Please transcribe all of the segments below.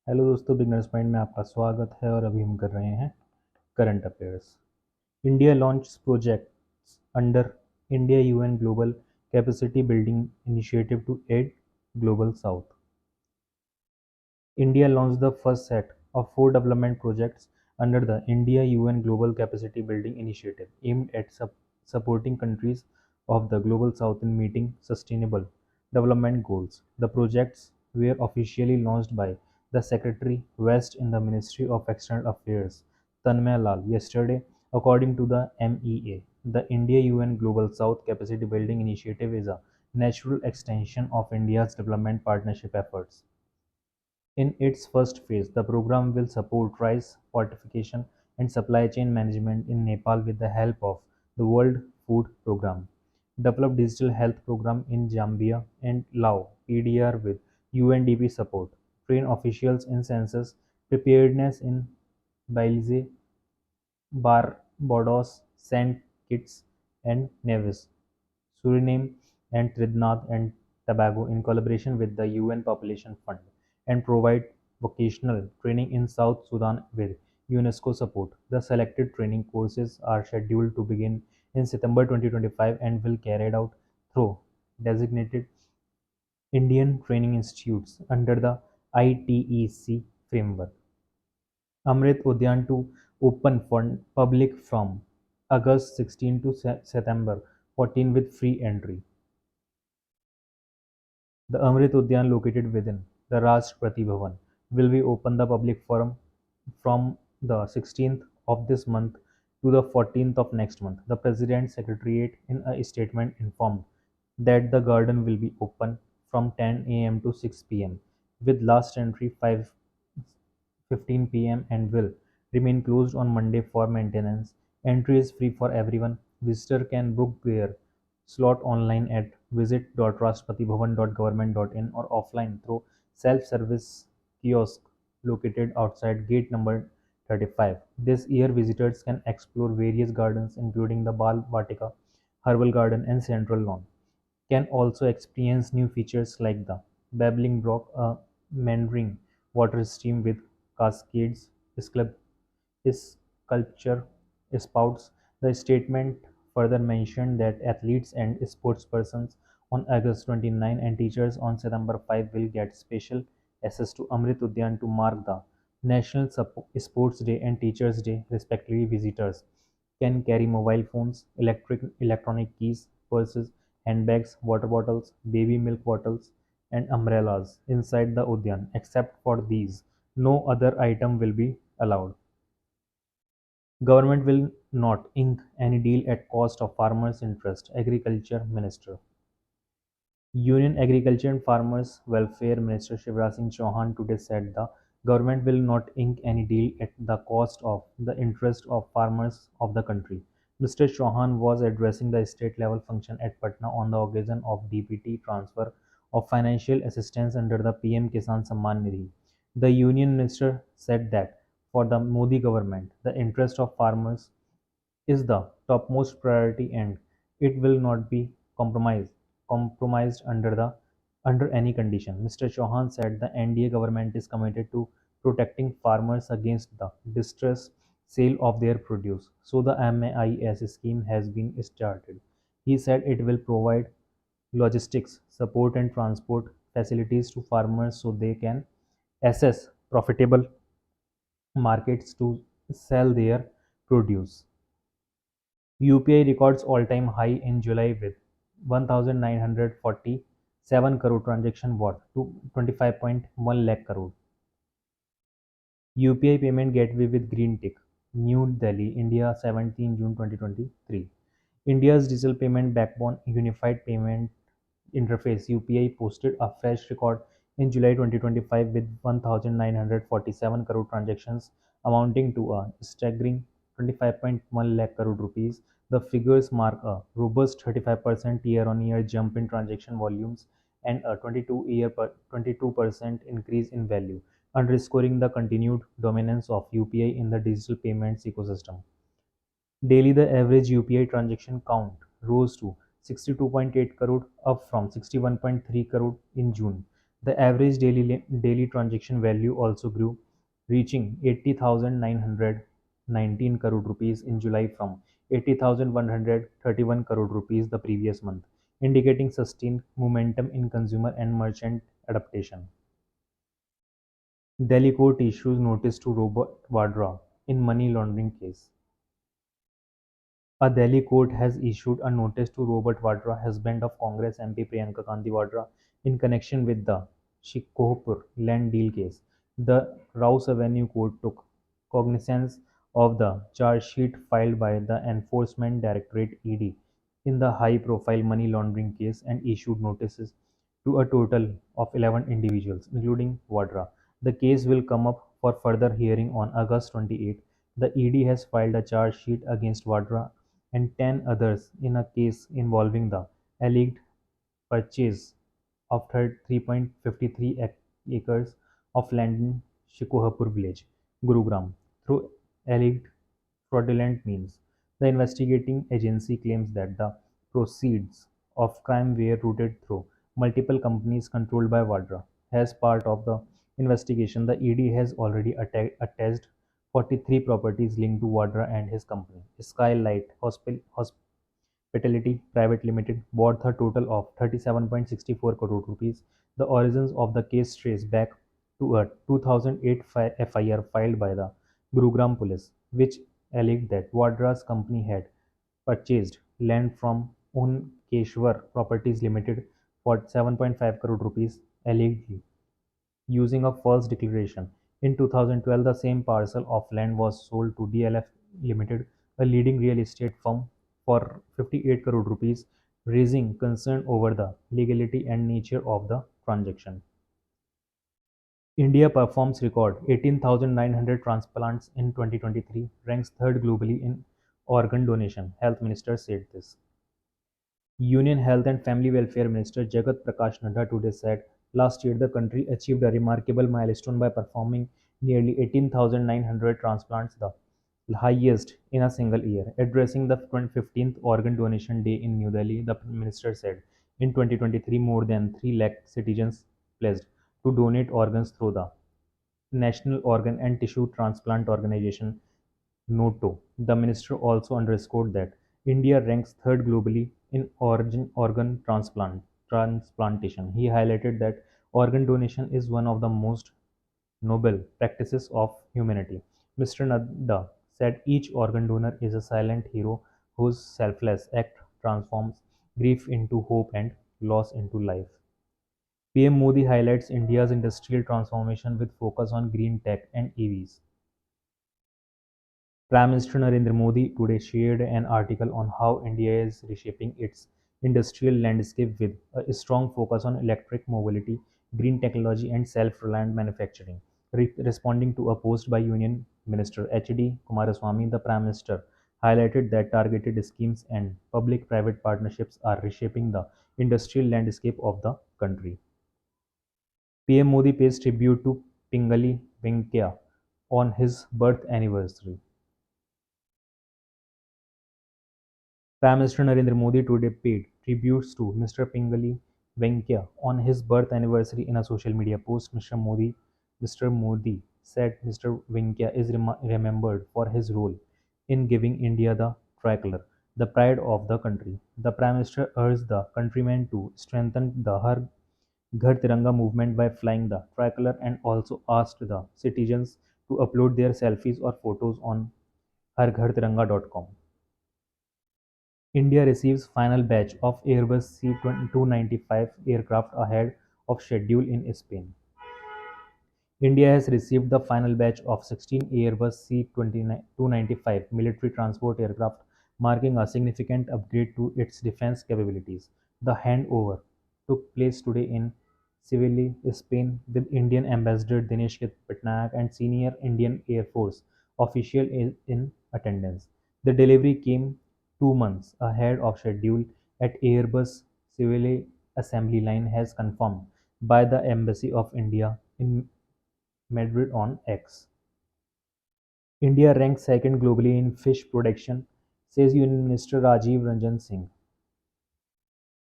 Hello दोस्तों, beginners mind में आपका स्वागत है और अभी हम कर रहे हैं current affairs. India launch projects under India UN global capacity building initiative to aid global south. India launched the first set of four development projects under the India UN Global Capacity Building Initiative aimed at supporting countries of the Global South in meeting sustainable development goals. The projects were officially launched by the Secretary West in the Ministry of External Affairs, Tanmay Lal, yesterday. According to the MEA, the India UN Global South Capacity Building Initiative is a natural extension of India's development partnership efforts. In its first phase, the program will support rice fortification and supply chain management in Nepal with the help of the World Food Programme, develop digital health program in Zambia and Laos (PDR) with UNDP support, train officials in census preparedness in Belize, Barbados, Saint Kitts and Nevis, Suriname, and Trinidad and Tobago in collaboration with the UN Population Fund, and provide vocational training in South Sudan with UNESCO support. The selected training courses are scheduled to begin in September 2025 and will carried out through designated Indian training institutes under the ITEC framework. Amrit Udyan to open for public from August 16 to September 14 with free entry. The Amrit Udyan, located within the Rashtrapati Bhavan, will be open the public forum from the 16th of this month to the 14th of next month. The President's Secretariat in a statement informed that the garden will be open from 10 a.m. to 6 p.m. with last entry 5:15 p.m. and will remain closed on Monday for maintenance. Entry is free for everyone. Visitor can book their slot online at visit.rashtrapatibhavan.government.in or offline through self-service kiosk located outside gate number 35. This year, visitors can explore various gardens including the Bal Vatika, Herbal Garden and Central Lawn. Can also experience new features like the Babbling Brook, a meandering water stream with cascades, sculpture spouts. The statement further mentioned that athletes and sportspersons on August 29 and teachers on September 5 will get special access to Amrit Udyan to mark the National Sports Day and Teachers Day, respectively. Visitors can carry mobile phones, electronic keys, purses, handbags, water bottles, baby milk bottles, and umbrellas inside the Udyan. Except for these, no other item will be allowed. Government will not ink any deal at cost of farmers' interest. Agriculture Minister. Union Agriculture and Farmers Welfare Minister Shivraj Singh Chauhan today said the government will not ink any deal at the cost of the interest of farmers of the country. Mr. Chauhan was addressing the state level function at Patna on the occasion of DPT transfer of financial assistance under the PM Kisan Samman Nidhi. The Union Minister said that for the Modi government, the interest of farmers is the topmost priority and it will not be compromised under any condition. Mr. Chauhan said the NDA government is committed to protecting farmers against the distress sale of their produce. So the MAIS scheme has been started. He said it will provide logistics support and transport facilities to farmers so they can access profitable markets to sell their produce. UPI records all-time high in July with 1,947 crore transaction worth to 25.1 lakh crore. UPI payment gateway with green tick. New Delhi, India, 17 June 2023. India's digital payment backbone, Unified Payment Interface (UPI) posted a fresh record in July 2025 with 1,947 crore transactions amounting to a staggering 25.1 lakh crore rupees. The figures mark a robust 35% year-on-year jump in transaction volumes and a 22% increase in value, underscoring the continued dominance of UPI in the digital payments ecosystem. Daily, the average UPI transaction count rose to 62.8 crore, up from 61.3 crore in June. The average daily transaction value also grew, reaching 80,919 crore rupees in July from 80,131 crore rupees the previous month, indicating sustained momentum in consumer and merchant adaptation. Delhi court issues notice to Robert Vadra in money laundering case. A Delhi court has issued a notice to Robert Vadra, husband of Congress MP Priyanka Gandhi Vadra, in connection with the Shikohpur land deal case. The Rouse Avenue Court took cognizance of the charge sheet filed by the Enforcement Directorate (ED) in the high-profile money laundering case and issued notices to a total of 11 individuals, including Vadra. The case will come up for further hearing on August 28. The ED has filed a charge sheet against Vadra and 10 others in a case involving the alleged purchase of 3.53 acres of land in Shikohapur village, Gurugram, through alleged fraudulent means. The investigating agency claims that the proceeds of crime were routed through multiple companies controlled by Vadra. As part of the investigation, the ED has already attached 43 properties linked to Vadra and his company, Skylight Hospitality Private Limited, worth a total of 37.64 crore rupees. The origins of the case trace back to a 2008 FIR filed by the Gurugram police, which alleged that Vadra's company had purchased land from Onkeshwar Properties Limited for 7.5 crore rupees, allegedly using a false declaration. In 2012, the same parcel of land was sold to DLF Limited, a leading real estate firm, for 58 crore rupees, raising concern over the legality and nature of the transaction. India performs record 18,900 transplants in 2023, ranks third globally in organ donation. Health Minister said this. Union Health and Family Welfare Minister Jagat Prakash Nadda today said last year the country achieved a remarkable milestone by performing nearly 18,900 transplants, the highest in a single year. Addressing the 15th Organ Donation Day in New Delhi, the minister said in 2023 more than 3 lakh citizens pledged to donate organs through the National Organ and Tissue Transplant Organization (NATO). The minister also underscored that India ranks third globally in organ transplantation. He highlighted that organ donation is one of the most noble practices of humanity. Mr. Nadda said each organ donor is a silent hero whose selfless act transforms grief into hope and loss into life. PM Modi highlights India's industrial transformation with focus on green tech and EVs. Prime Minister Narendra Modi today shared an article on how India is reshaping its industrial landscape with a strong focus on electric mobility, green technology, and self reliant manufacturing. Responding to a post by Union Minister H.D. Kumaraswamy, the Prime Minister highlighted that targeted schemes and public private partnerships are reshaping the industrial landscape of the country. PM Modi pays tribute to Pingali Venkaiah on his birth anniversary. Prime Minister Narendra Modi today paid tributes to Mr. Pingali Venkaiah on his birth anniversary in a social media post. Mr. Modi said Mr. Venkaiah is remembered for his role in giving India the tricolor, the pride of the country. The Prime Minister urged the countrymen to strengthen the Har Ghar Tiranga movement by flying the tricolor and also asked the citizens to upload their selfies or photos on harghartiranga.com. India receives final batch of Airbus C-295 aircraft ahead of schedule in Spain. India has received the final batch of 16 Airbus C-295 military transport aircraft, marking a significant upgrade to its defense capabilities. The handover took place today in Seville, Spain, with Indian Ambassador Dinesh Patnaik and senior Indian Air Force officials in attendance. The delivery came 2 months ahead of schedule at Airbus Seville assembly line, as confirmed by the Embassy of India in Madrid on X. India ranks second globally in fish production, says Union Minister Rajiv Ranjan Singh.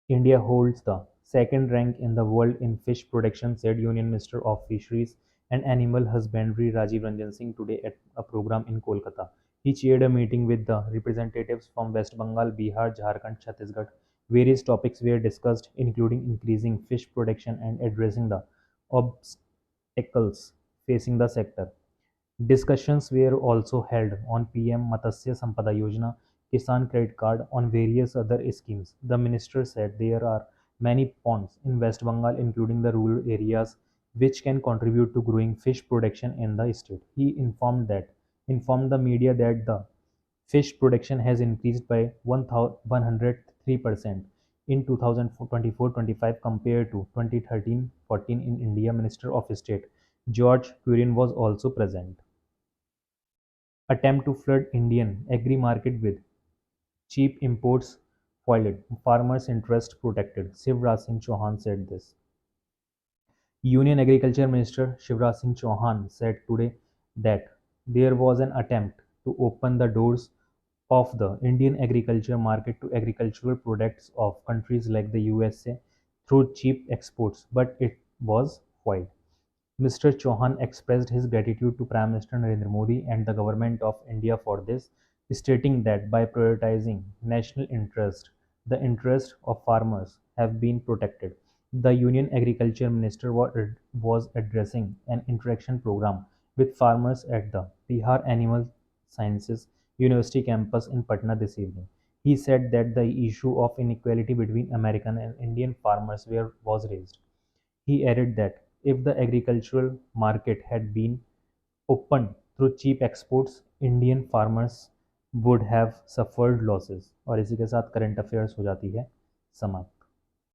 India holds the second rank in the world in fish production, said Union Minister of Fisheries and Animal Husbandry Rajiv Ranjan Singh today at a program in Kolkata. He chaired a meeting with the representatives from West Bengal, Bihar, Jharkhand, Chhattisgarh. Various topics were discussed, including increasing fish production and addressing the obstacles facing the sector. Discussions were also held on PM Matsya Sampada Yojana, Kisan Credit Card, on various other schemes. The minister said there are many ponds in West Bengal, including the rural areas, which can contribute to growing fish production in the state. He informed the media that the fish production has increased by 103% in 2024-25 compared to 2013-14 in India. Minister of State George Kurin was also present. Attempt to flood Indian agri-market with cheap imports foiled, farmers' interest protected. Shivraj Singh Chauhan said this. Union Agriculture Minister Shivraj Singh Chauhan said today that there was an attempt to open the doors of the Indian agriculture market to agricultural products of countries like the USA through cheap exports, but it was foiled. Mr. Chauhan expressed his gratitude to Prime Minister Narendra Modi and the Government of India for this, stating that by prioritizing national interest, the interests of farmers have been protected. The Union Agriculture Minister was addressing an interaction program with farmers at the Bihar Animal Sciences University campus in Patna this evening. He said that the issue of inequality between American and Indian farmers was raised. He added that if the agricultural market had been opened through cheap exports, Indian farmers would have suffered losses. और इसी के साथ current affairs हो जाती है समाप्त.